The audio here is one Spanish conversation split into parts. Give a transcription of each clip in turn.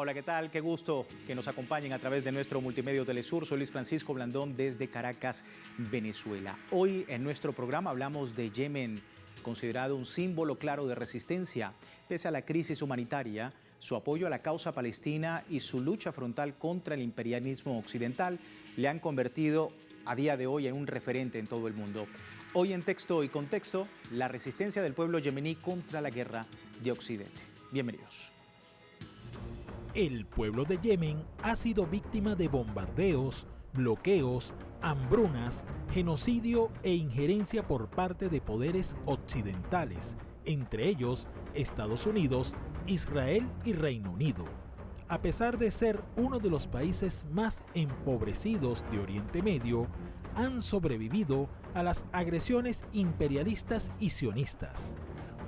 Hola, ¿qué tal? Qué gusto que nos acompañen a través de nuestro multimedio Telesur. Soy Luis Francisco Blandón desde Caracas, Venezuela. Hoy en nuestro programa hablamos de Yemen, considerado un símbolo claro de resistencia. Pese a la crisis humanitaria, su apoyo a la causa palestina y su lucha frontal contra el imperialismo occidental le han convertido a día de hoy en un referente en todo el mundo. Hoy en Texto y Contexto, la resistencia del pueblo yemení contra la guerra de Occidente. Bienvenidos. El pueblo de Yemen ha sido víctima de bombardeos, bloqueos, hambrunas, genocidio e injerencia por parte de poderes occidentales, entre ellos Estados Unidos, Israel y Reino Unido. A pesar de ser uno de los países más empobrecidos de Oriente Medio, han sobrevivido a las agresiones imperialistas y sionistas.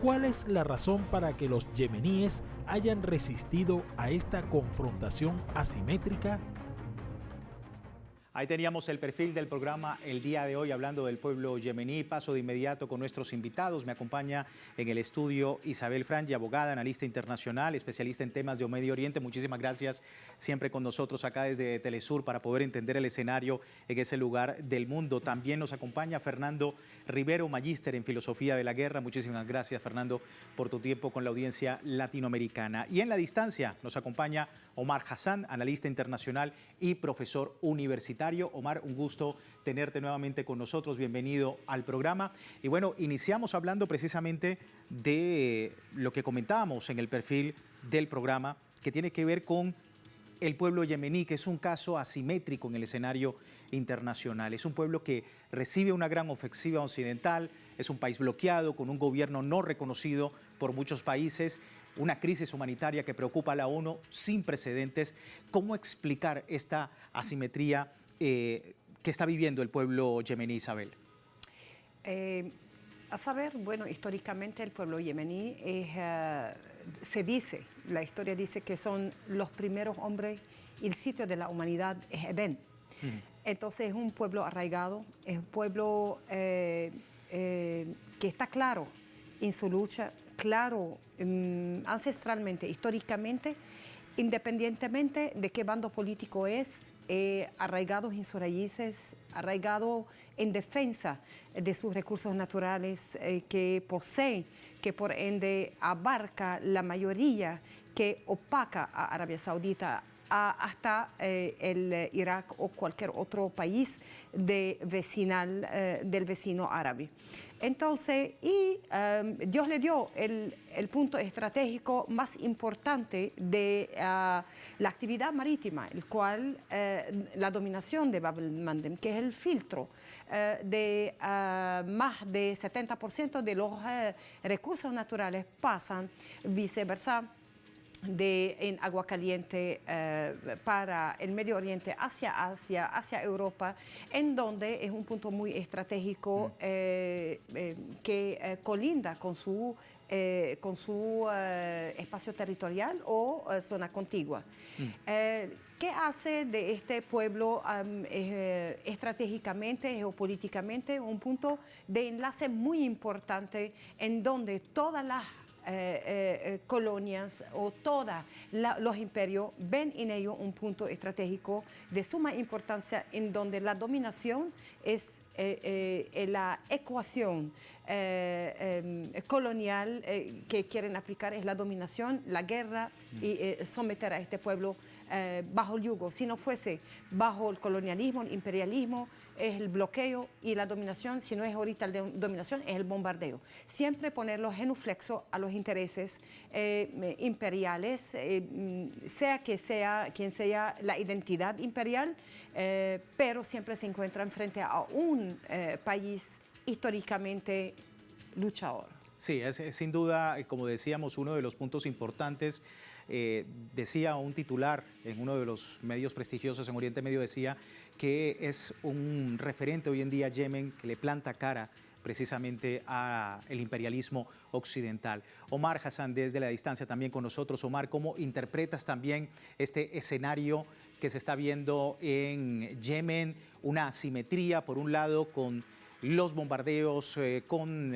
¿Cuál es la razón para que los yemeníes hayan resistido a esta confrontación asimétrica? Ahí teníamos el perfil del programa el día de hoy hablando del pueblo yemení. Paso de inmediato con nuestros invitados. Me acompaña en el estudio Isabel Frangi, abogada, analista internacional, especialista en temas de Medio Oriente. Muchísimas gracias siempre con nosotros acá desde Telesur para poder entender el escenario en ese lugar del mundo. También nos acompaña Fernando Rivero, magíster en filosofía de la guerra. Muchísimas gracias, Fernando, por tu tiempo con la audiencia latinoamericana. Y en la distancia nos acompaña Omar Hassan, analista internacional y profesor universitario. Omar, un gusto tenerte nuevamente con nosotros. Bienvenido al programa. Y bueno, iniciamos hablando precisamente de lo que comentábamos en el perfil del programa, que tiene que ver con el pueblo yemení, que es un caso asimétrico en el escenario internacional. Es un pueblo que recibe una gran ofensiva occidental, es un país bloqueado, con un gobierno no reconocido por muchos países, una crisis humanitaria que preocupa a la ONU sin precedentes. ¿Cómo explicar esta asimetría que está viviendo el pueblo yemení, Isabel? A saber, bueno, históricamente el pueblo yemení se dice, la historia dice que son los primeros hombres y el sitio de la humanidad es Edén. Entonces es un pueblo arraigado, es un pueblo que está claro en su lucha, claro ancestralmente, históricamente, independientemente de qué bando político es, arraigados en sus raíces, arraigado en defensa de sus recursos naturales que posee, que por ende abarca la mayoría que opaca a Arabia Saudita hasta el Irak o cualquier otro país del vecino árabe. Entonces, Dios le dio el punto estratégico más importante de la actividad marítima, el cual la dominación de Bab el-Mandeb, que es el filtro de más de 70% de los recursos naturales pasan viceversa en agua caliente para el Medio Oriente hacia Asia, hacia Europa, en donde es un punto muy estratégico que colinda con su espacio territorial o zona contigua. ¿Qué hace de este pueblo estratégicamente, geopolíticamente, un punto de enlace muy importante en donde todas las colonias o todos los imperios ven en ello un punto estratégico de suma importancia, en donde la dominación es la ecuación colonial que quieren aplicar, es la dominación, la guerra y someter a este pueblo bajo el yugo. Si no fuese bajo el colonialismo, el imperialismo, es el bloqueo, y la dominación, si no es ahorita la dominación, es el bombardeo. Siempre ponerlo genuflexo a los intereses imperiales, sea quien sea la identidad imperial, pero siempre se encuentran frente a un país históricamente luchador. Sí, es sin duda, como decíamos, uno de los puntos importantes. Decía un titular en uno de los medios prestigiosos en Oriente Medio, decía que es un referente hoy en día Yemen, que le planta cara precisamente al imperialismo occidental. Omar Hassan, desde la distancia también con nosotros. Omar, ¿cómo interpretas también este escenario que se está viendo en Yemen? Una asimetría, por un lado, con los bombardeos, con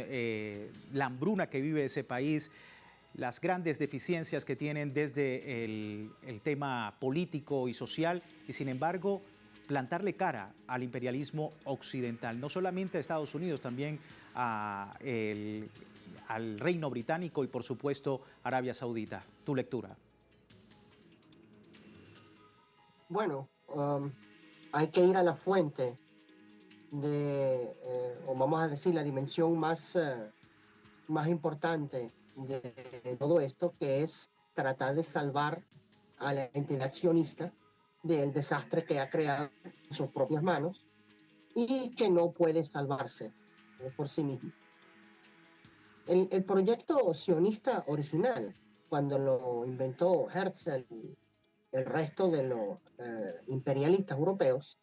la hambruna que vive ese país, las grandes deficiencias que tienen desde el tema político y social, y sin embargo plantarle cara al imperialismo occidental, no solamente a Estados Unidos, también al Reino Británico y por supuesto Arabia Saudita. ¿Tu lectura? Bueno, hay que ir a la fuente o vamos a decir, la dimensión más importante de todo esto, que es tratar de salvar a la entidad sionista del desastre que ha creado en sus propias manos y que no puede salvarse por sí mismo. El proyecto sionista original, cuando lo inventó Herzl y el resto de los imperialistas europeos,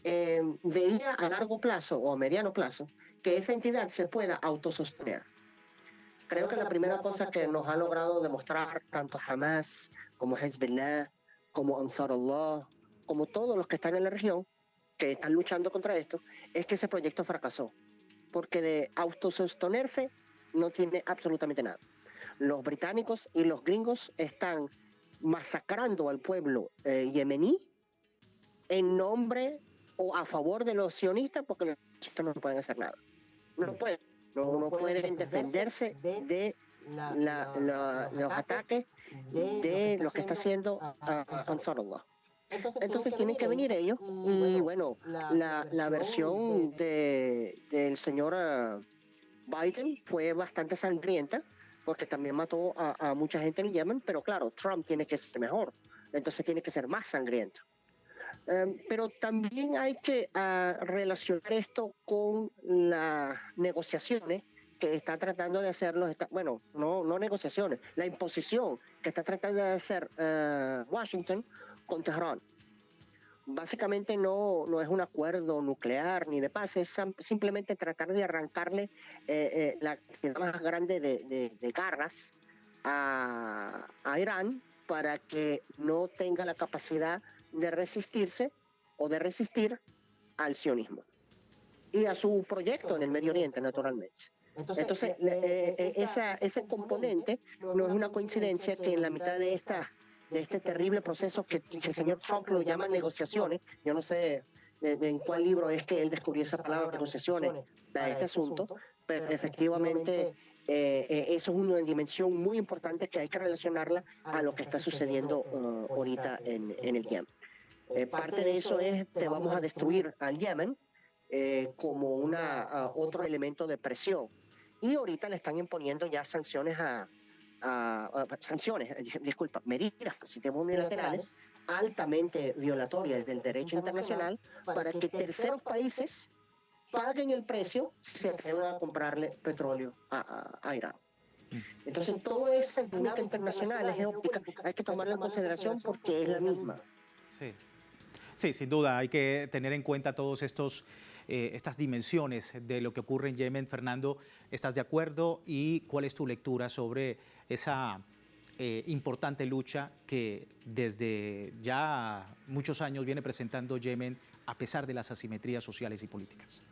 veía a largo plazo o a mediano plazo que esa entidad se pueda autosostener. Creo que la primera cosa que nos ha logrado demostrar tanto Hamas como Hezbollah, como Ansar Allah, como todos los que están en la región, que están luchando contra esto, es que ese proyecto fracasó. Porque de autosostenerse no tiene absolutamente nada. Los británicos y los gringos están masacrando al pueblo yemení en nombre o a favor de los sionistas, porque los sionistas no pueden hacer nada. No pueden defenderse de los ataques de lo que está haciendo Ansar Allah. Entonces tienen que venir ellos y bueno, la versión del señor Biden fue bastante sangrienta porque también mató a mucha gente en Yemen, pero claro, Trump tiene que ser mejor, entonces tiene que ser más sangriento. Pero también hay que relacionar esto con las negociaciones que está tratando de hacer no negociaciones, la imposición que está tratando de hacer Washington con Teherán. Básicamente no es un acuerdo nuclear ni de paz, es simplemente tratar de arrancarle la cantidad más grande de garras a Irán para que no tenga la capacidad de resistirse o de resistir al sionismo y a su proyecto en el Medio Oriente, naturalmente. Entonces ese componente no es una coincidencia que en la mitad de este terrible proceso que el señor Trump lo llama negociaciones, yo no sé en cuál libro es que él descubrió esa palabra negociaciones para este asunto, pero efectivamente eso es una dimensión muy importante que hay que relacionarla a lo que está sucediendo ahorita en el Yemen. Parte de eso es que vamos a destruir al Yemen como otro elemento de presión. Y ahorita le están imponiendo ya medidas unilaterales altamente violatorias del derecho internacional para que terceros países paguen el precio si se atreven a comprarle petróleo a Irán. Entonces, toda esta dinámica internacional es geopolítica, hay que tomarla en consideración porque es la misma. Sí, sin duda, hay que tener en cuenta todos estas dimensiones de lo que ocurre en Yemen. Fernando, ¿estás de acuerdo? ¿Y cuál es tu lectura sobre esa importante lucha que desde ya muchos años viene presentando Yemen a pesar de las asimetrías sociales y políticas?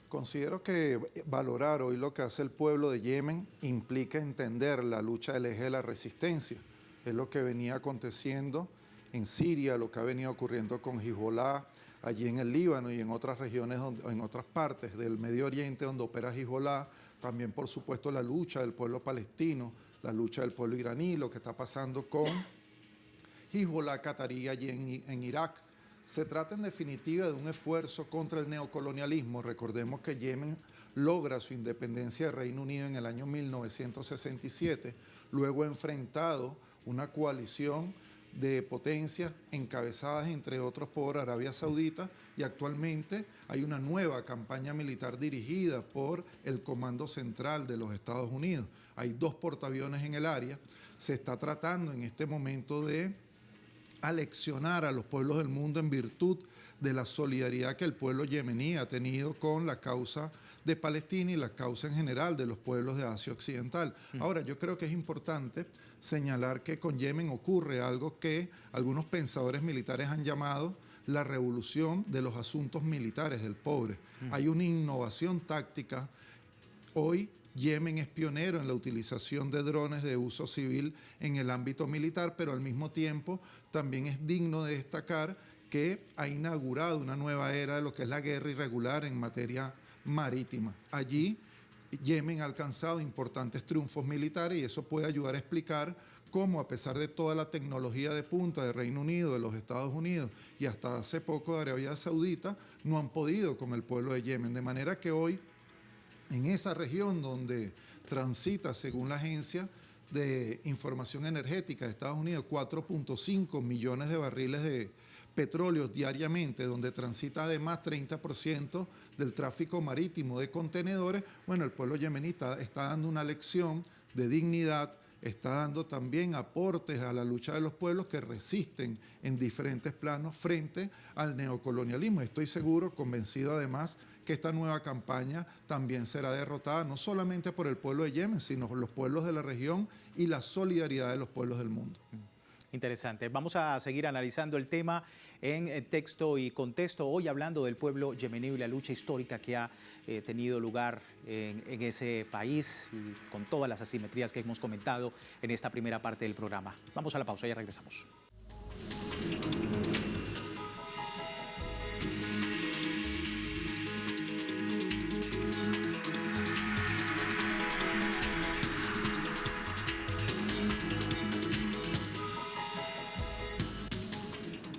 Considero que valorar hoy lo que hace el pueblo de Yemen implica entender la lucha del eje de la resistencia. Es lo que venía aconteciendo en Siria, lo que ha venido ocurriendo con Hezbollah, allí en el Líbano y en otras regiones, en otras partes del Medio Oriente donde opera Hezbollah. También, por supuesto, la lucha del pueblo palestino, la lucha del pueblo iraní, lo que está pasando con Hezbollah qatarí allí en Irak. Se trata en definitiva de un esfuerzo contra el neocolonialismo. Recordemos que Yemen logra su independencia del Reino Unido en el año 1967, luego ha enfrentado una coalición de potencias encabezadas entre otros por Arabia Saudita y actualmente hay una nueva campaña militar dirigida por el Comando Central de los Estados Unidos. Hay 2 portaaviones en el área. Se está tratando en este momento de aleccionar a los pueblos del mundo en virtud de la solidaridad que el pueblo yemení ha tenido con la causa de Palestina y la causa en general de los pueblos de Asia Occidental. Ahora, yo creo que es importante señalar que con Yemen ocurre algo que algunos pensadores militares han llamado la revolución de los asuntos militares del pobre. Hay una innovación táctica hoy Yemen es pionero en la utilización de drones de uso civil en el ámbito militar, pero al mismo tiempo también es digno de destacar que ha inaugurado una nueva era de lo que es la guerra irregular en materia marítima. Allí Yemen ha alcanzado importantes triunfos militares y eso puede ayudar a explicar cómo, a pesar de toda la tecnología de punta de Reino Unido, de los Estados Unidos y hasta hace poco de Arabia Saudita, no han podido con el pueblo de Yemen. De manera que hoy, en esa región donde transita, según la Agencia de Información Energética de Estados Unidos, 4.5 millones de barriles de petróleo diariamente, donde transita además 30% del tráfico marítimo de contenedores, bueno, el pueblo yemení está dando una lección de dignidad, está dando también aportes a la lucha de los pueblos que resisten en diferentes planos frente al neocolonialismo. Estoy seguro, convencido además, que esta nueva campaña también será derrotada no solamente por el pueblo de Yemen, sino por los pueblos de la región y la solidaridad de los pueblos del mundo. Interesante. Vamos a seguir analizando el tema en texto y contexto, hoy hablando del pueblo yemení y la lucha histórica que ha tenido lugar en ese país, y con todas las asimetrías que hemos comentado en esta primera parte del programa. Vamos a la pausa, ya regresamos.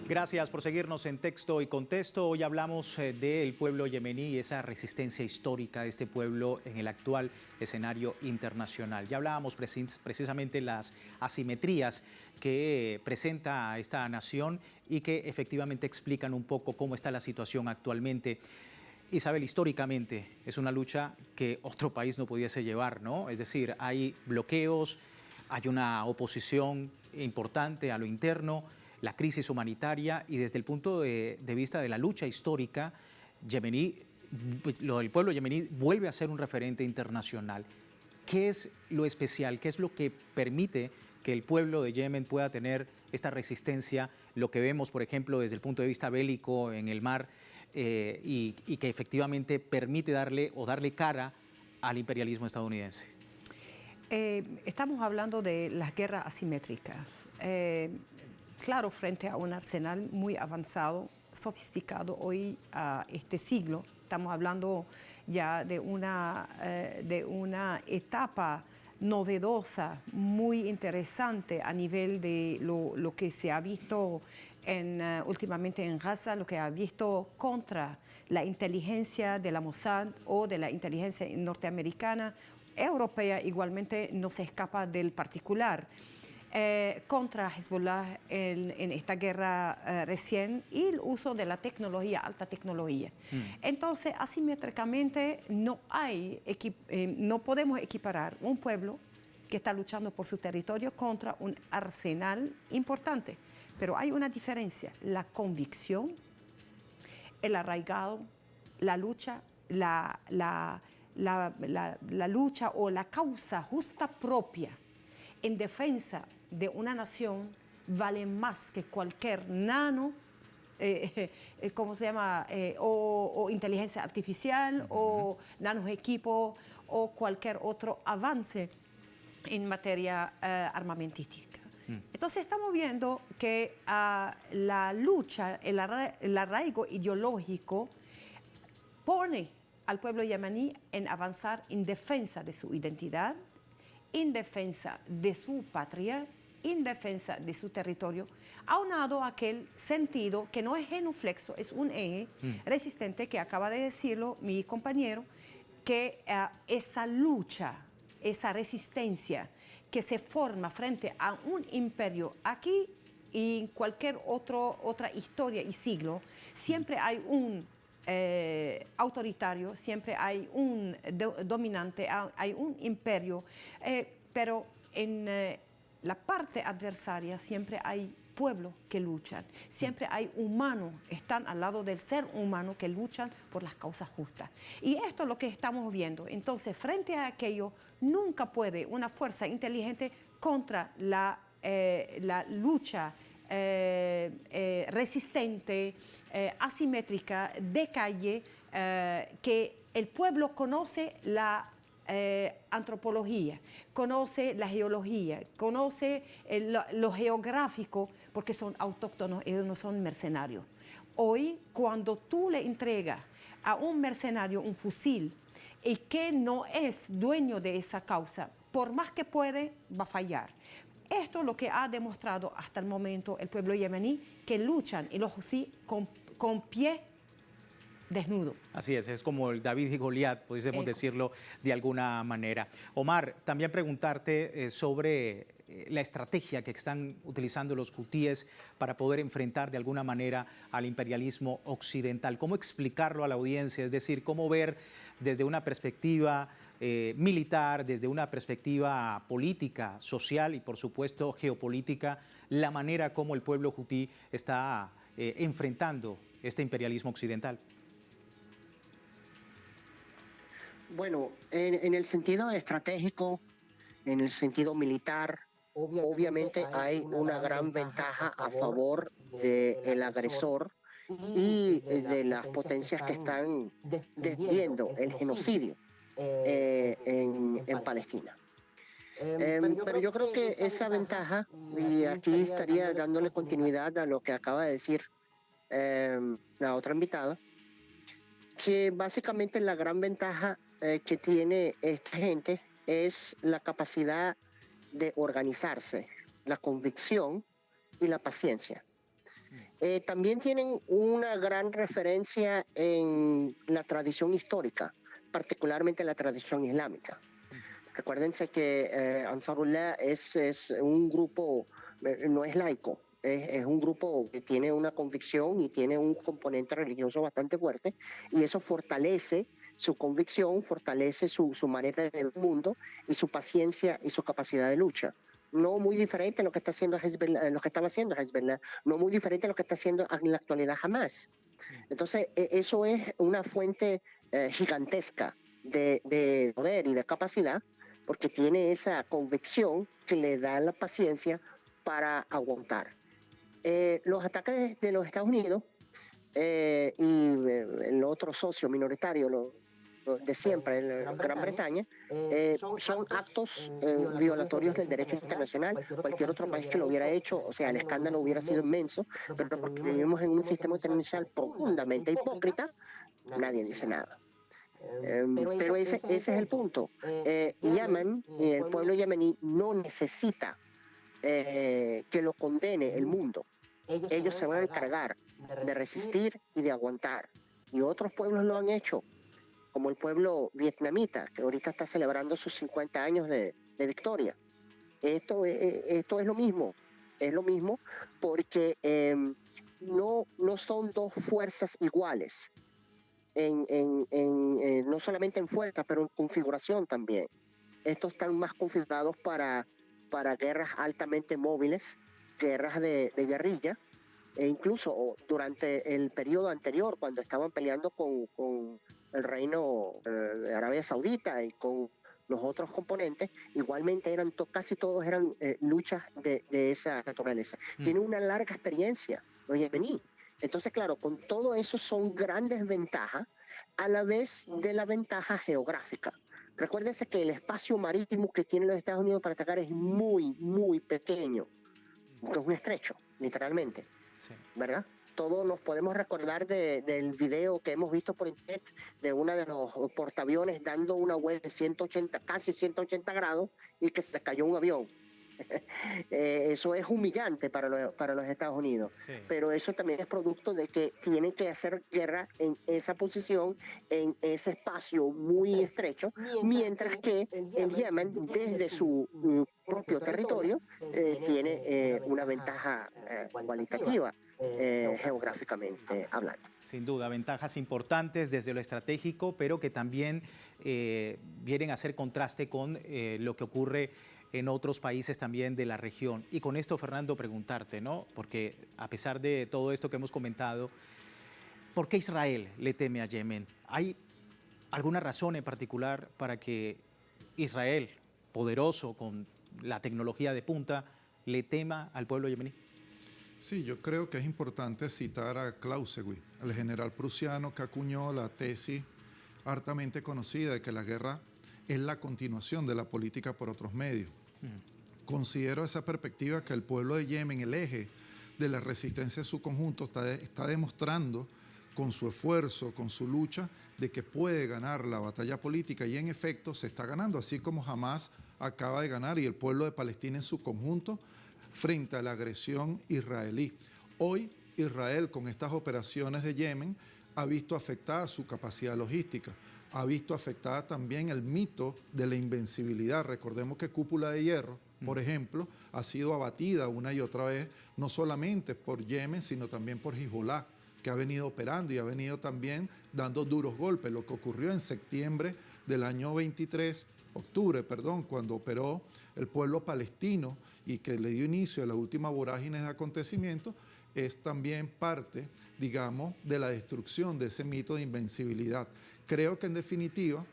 Gracias por seguirnos en Texto y Contexto. Hoy hablamos del pueblo yemení y esa resistencia histórica de este pueblo en el actual escenario internacional. Ya hablábamos precisamente las asimetrías que presenta esta nación y que efectivamente explican un poco cómo está la situación actualmente. Isabel, históricamente es una lucha que otro país no pudiese llevar, ¿no? Es decir, hay bloqueos, hay una oposición importante a lo interno, la crisis humanitaria, y desde el punto de vista de la lucha histórica, yemení, pues, el pueblo yemení vuelve a ser un referente internacional. ¿Qué es lo especial? ¿Qué es lo que permite que el pueblo de Yemen pueda tener esta resistencia? Lo que vemos, por ejemplo, desde el punto de vista bélico en el mar, y que efectivamente permite darle cara al imperialismo estadounidense. Estamos hablando de las guerras asimétricas. Claro, frente a un arsenal muy avanzado, sofisticado hoy a este siglo, estamos hablando ya de una etapa novedosa, muy interesante a nivel de lo que se ha visto últimamente en Gaza, lo que ha visto contra la inteligencia de la Mossad o de la inteligencia norteamericana, europea igualmente no se escapa del particular. Contra Hezbollah en esta guerra recién, y el uso de la tecnología, alta tecnología. Entonces, asimétricamente no podemos equiparar un pueblo que está luchando por su territorio contra un arsenal importante. Pero hay una diferencia: la convicción, el arraigado, la lucha, la lucha o la causa justa propia en defensa de una nación vale más que cualquier o inteligencia artificial o nanoequipo o cualquier otro avance en materia armamentística. Entonces estamos viendo que la lucha, el arraigo ideológico pone al pueblo yemení en avanzar en defensa de su identidad, en defensa de su patria, en defensa de su territorio, aunado a aquel sentido que no es genuflexo, es un eje resistente, que acaba de decirlo mi compañero, que esa lucha, esa resistencia que se forma frente a un imperio aquí y en cualquier otra historia y siglo, siempre hay un autoritario, siempre hay un dominante, hay un imperio, pero en la parte adversaria siempre hay pueblos que luchan, siempre hay humanos, están al lado del ser humano que luchan por las causas justas. Y esto es lo que estamos viendo. Entonces, frente a aquello, nunca puede una fuerza inteligente contra la lucha resistente, asimétrica, de calle, que el pueblo conoce la antropología, conoce la geología, conoce lo geográfico, porque son autóctonos, ellos no son mercenarios. Hoy, cuando tú le entregas a un mercenario un fusil y que no es dueño de esa causa, por más que puede, va a fallar. Esto es lo que ha demostrado hasta el momento el pueblo yemení, que luchan y los sí con pie desnudo. Así es como el David y Goliat, pudiésemos decirlo de alguna manera. Omar, también preguntarte sobre la estrategia que están utilizando los hutíes para poder enfrentar de alguna manera al imperialismo occidental. ¿Cómo explicarlo a la audiencia? Es decir, cómo ver desde una perspectiva militar, desde una perspectiva política, social y por supuesto geopolítica, la manera como el pueblo hutí está enfrentando este imperialismo occidental. Bueno, en el sentido estratégico, en el sentido militar, obviamente hay una gran ventaja a favor del agresor y de las potencias que están decidiendo el genocidio en Palestina. Pero yo creo que esa ventaja, y aquí estaría dándole continuidad a lo que acaba de decir la otra invitada, que básicamente la gran ventaja que tiene esta gente es la capacidad de organizarse, la convicción y la paciencia. También tienen una gran referencia en la tradición histórica, particularmente la tradición islámica. Recuérdense que Ansarullah es un grupo, no es laico, es un grupo que tiene una convicción y tiene un componente religioso bastante fuerte, y eso fortalece su convicción, fortalece su manera de ver el mundo y su paciencia y su capacidad de lucha. No muy diferente a lo que está haciendo Hezbollah, lo que estaba haciendo Hezbollah, no muy diferente a lo que está haciendo en la actualidad Hamas. Entonces, eso es una fuente gigantesca de poder y de capacidad, porque tiene esa convicción que le da la paciencia para aguantar. Los ataques de los Estados Unidos y el otro socio minoritario de siempre, en Gran Bretaña, son actos violatorios del derecho internacional. Cualquier otro país que lo hubiera hecho, o sea, el escándalo hubiera sido inmenso, pero porque vivimos en un sistema internacional profundamente hipócrita, nadie dice nada. Pero ese es el punto. Yemen y el pueblo yemení no necesita que lo condene el mundo. Ellos se van a encargar de resistir y de aguantar. Y otros pueblos lo han hecho, como el pueblo vietnamita, que ahorita está celebrando sus 50 años de victoria. Esto es lo mismo. Es lo mismo porque no son dos fuerzas iguales. No solamente en fuerza, pero en configuración también. Estos están más configurados para guerras altamente móviles, guerras de guerrilla, e incluso durante el periodo anterior, cuando estaban peleando con el reino de Arabia Saudita y con los otros componentes, igualmente casi todos eran luchas de esa naturaleza. Tienen una larga experiencia los yemení. Entonces, claro, con todo eso son grandes ventajas, a la vez de la ventaja geográfica. Recuérdense que el espacio marítimo que tienen los Estados Unidos para atacar es muy, muy pequeño. Es un estrecho, literalmente. Sí. ¿Verdad? Todos nos podemos recordar del video que hemos visto por internet de uno de los portaaviones dando una vuelta de casi 180 grados y que se cayó un avión. Eso es humillante para los Estados Unidos, sí. Pero eso también es producto de que tienen que hacer guerra en esa posición, en ese espacio muy estrecho, mientras que el Yemen desde su propio territorio tiene una ventaja cualitativa, geográficamente hablando. Sin duda, ventajas importantes desde lo estratégico, pero que también vienen a hacer contraste con lo que ocurre en otros países también de la región. Y con esto, Fernando, preguntarte, ¿no? Porque a pesar de todo esto que hemos comentado, ¿por qué Israel le teme a Yemen? ¿Hay alguna razón en particular para que Israel, poderoso con la tecnología de punta, le tema al pueblo yemení? Sí, yo creo que es importante citar a Clausewitz, el general prusiano que acuñó la tesis hartamente conocida de que la guerra es la continuación de la política por otros medios. Considero esa perspectiva que el pueblo de Yemen, el eje de la resistencia en su conjunto, está demostrando con su esfuerzo, con su lucha, de que puede ganar la batalla política, y en efecto se está ganando, así como Hamás acaba de ganar y el pueblo de Palestina en su conjunto frente a la agresión israelí. Hoy Israel, con estas operaciones de Yemen, ha visto afectada su capacidad logística, ha visto afectada también el mito de la invencibilidad. Recordemos que Cúpula de Hierro, por ejemplo, ha sido abatida una y otra vez, no solamente por Yemen, sino también por Hezbollah, que ha venido operando y ha venido también dando duros golpes. Lo que ocurrió en septiembre del año 23, octubre, perdón, cuando operó el pueblo palestino y que le dio inicio a la última vorágine de acontecimientos, es también parte, digamos, de la destrucción de ese mito de invencibilidad. Creo que en definitiva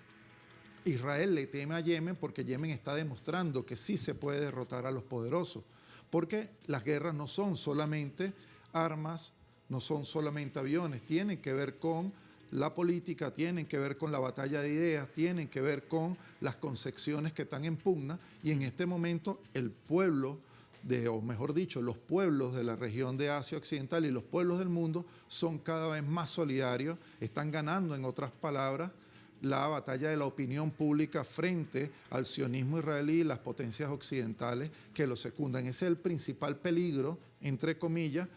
Israel le teme a Yemen porque Yemen está demostrando que sí se puede derrotar a los poderosos, porque las guerras no son solamente armas, no son solamente aviones, tienen que ver con la política, tienen que ver con la batalla de ideas, tienen que ver con las concepciones que están en pugna, y en este momento el pueblo, o mejor dicho, los pueblos de la región de Asia Occidental y los pueblos del mundo son cada vez más solidarios, están ganando, en otras palabras, la batalla de la opinión pública frente al sionismo israelí y las potencias occidentales que lo secundan. Ese es el principal peligro, entre comillas,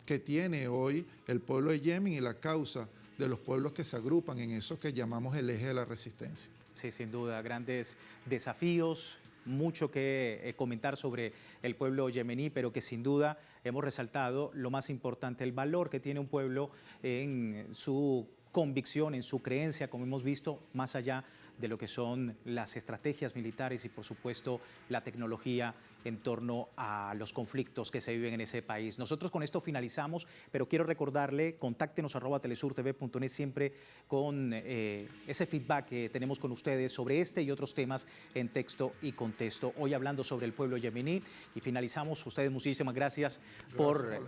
que tiene hoy el pueblo de Yemen y la causa de los pueblos que se agrupan en eso que llamamos el eje de la resistencia. Sí, sin duda, grandes desafíos, mucho que comentar sobre el pueblo yemení, pero que sin duda hemos resaltado lo más importante, el valor que tiene un pueblo en su convicción, en su creencia, como hemos visto, más allá de lo que son las estrategias militares y, por supuesto, la tecnología en torno a los conflictos que se viven en ese país. Nosotros con esto finalizamos, pero quiero recordarle, contáctenos @telesurtv.net siempre con ese feedback que tenemos con ustedes sobre este y otros temas en texto y contexto. Hoy hablando sobre el pueblo yemení, y finalizamos. Ustedes muchísimas gracias por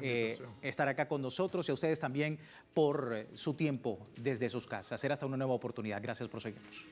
estar acá con nosotros, y a ustedes también por su tiempo desde sus casas. Será hasta una nueva oportunidad. Gracias por seguirnos.